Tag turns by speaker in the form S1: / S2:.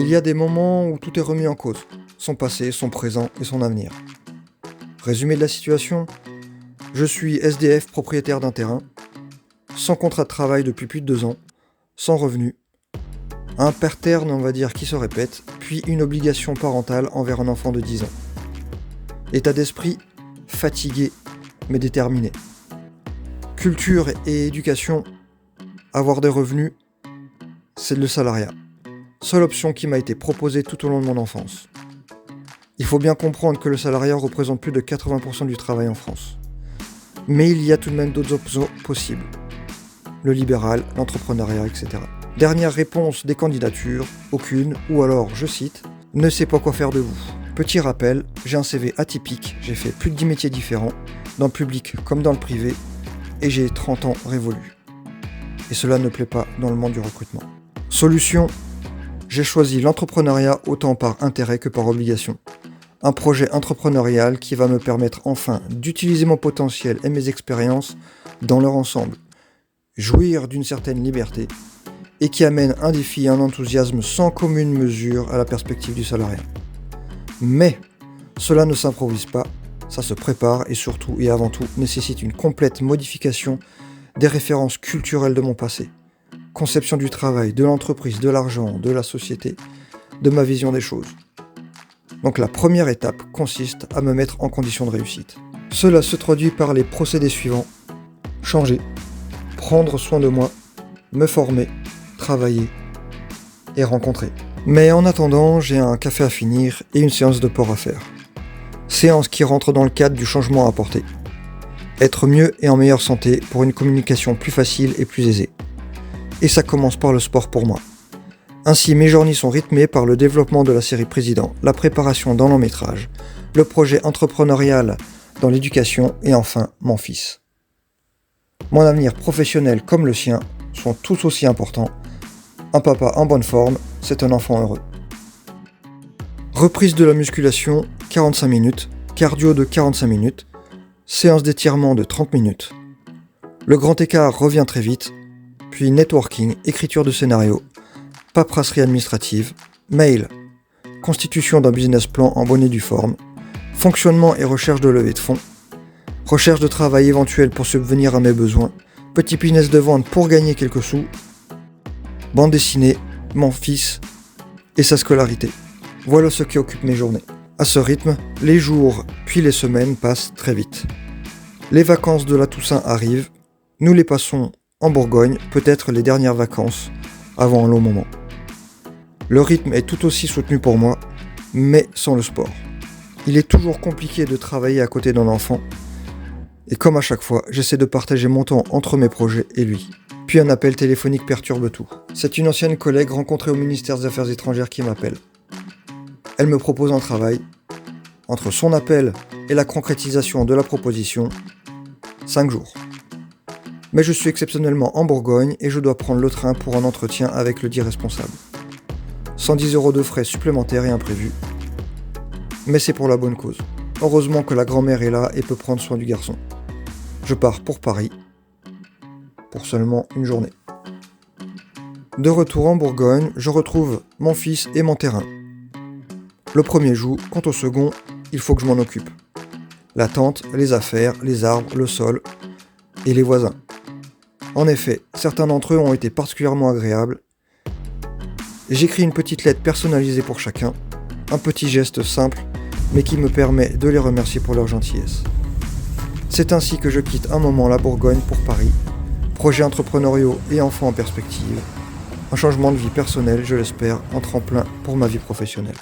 S1: Il y a des moments où tout est remis en cause, son passé, son présent et son avenir. Résumé de la situation, je suis SDF propriétaire d'un terrain, sans contrat de travail depuis plus de 2 ans, sans revenu, un pattern on va dire qui se répète, puis une obligation parentale envers un enfant de 10 ans. État d'esprit, fatigué mais déterminé. Culture et éducation, avoir des revenus, c'est le salariat. Seule option qui m'a été proposée tout au long de mon enfance. Il faut bien comprendre que le salariat représente plus de 80% du travail en France. Mais il y a tout de même d'autres options possibles. Le libéral, l'entrepreneuriat, etc. Dernière réponse des candidatures, aucune, ou alors, je cite, « Ne sais pas quoi faire de vous ». Petit rappel, j'ai un CV atypique, j'ai fait plus de 10 métiers différents, dans le public comme dans le privé, et j'ai 30 ans révolus. Et cela ne plaît pas dans le monde du recrutement. Solution, j'ai choisi l'entrepreneuriat autant par intérêt que par obligation. Un projet entrepreneurial qui va me permettre enfin d'utiliser mon potentiel et mes expériences dans leur ensemble, jouir d'une certaine liberté, et qui amène un défi et un enthousiasme sans commune mesure à la perspective du salariat. Mais cela ne s'improvise pas, ça se prépare et surtout et avant tout nécessite une complète modification des références culturelles de mon passé. Conception du travail, de l'entreprise, de l'argent, de la société, de ma vision des choses. Donc la première étape consiste à me mettre en condition de réussite. Cela se traduit par les procédés suivants. Changer, prendre soin de moi, me former, travailler et rencontrer. Mais en attendant, j'ai un café à finir et une séance de port à faire. Séance qui rentre dans le cadre du changement à apporter. Être mieux et en meilleure santé pour une communication plus facile et plus aisée. Et ça commence par le sport pour moi. Ainsi, mes journées sont rythmées par le développement de la série Président, la préparation d'un long métrage, le projet entrepreneurial dans l'éducation et enfin mon fils. Mon avenir professionnel comme le sien sont tous aussi importants. Un papa en bonne forme, c'est un enfant heureux. Reprise de la musculation, 45 minutes, cardio de 45 minutes, séance d'étirement de 30 minutes. Le grand écart revient très vite, puis networking, écriture de scénario, paperasserie administrative, mail, constitution d'un business plan en bonne et due forme, fonctionnement et recherche de levée de fonds, recherche de travail éventuel pour subvenir à mes besoins, petit business de vente pour gagner quelques sous, bande dessinée, mon fils et sa scolarité. Voilà ce qui occupe mes journées. À ce rythme, les jours puis les semaines passent très vite. Les vacances de la Toussaint arrivent, nous les passons en Bourgogne, peut-être les dernières vacances avant un long moment. Le rythme est tout aussi soutenu pour moi, mais sans le sport. Il est toujours compliqué de travailler à côté d'un enfant, et comme à chaque fois, j'essaie de partager mon temps entre mes projets et lui. Puis un appel téléphonique perturbe tout. C'est une ancienne collègue rencontrée au ministère des Affaires étrangères qui m'appelle. Elle me propose un travail. Entre son appel et la concrétisation de la proposition, 5 jours. Mais je suis exceptionnellement en Bourgogne et je dois prendre le train pour un entretien avec le dit responsable. 110 € de frais supplémentaires et imprévus. Mais c'est pour la bonne cause. Heureusement que la grand-mère est là et peut prendre soin du garçon. Je pars pour Paris, pour seulement une journée. De retour en Bourgogne, je retrouve mon fils et mon terrain. Le premier joue, quant au second, il faut que je m'en occupe. La tente, les affaires, les arbres, le sol et les voisins. En effet, certains d'entre eux ont été particulièrement agréables. J'écris une petite lettre personnalisée pour chacun, un petit geste simple, mais qui me permet de les remercier pour leur gentillesse. C'est ainsi que je quitte un moment la Bourgogne pour Paris, projets entrepreneuriaux et enfants en perspective, un changement de vie personnelle, je l'espère, en tremplin pour ma vie professionnelle.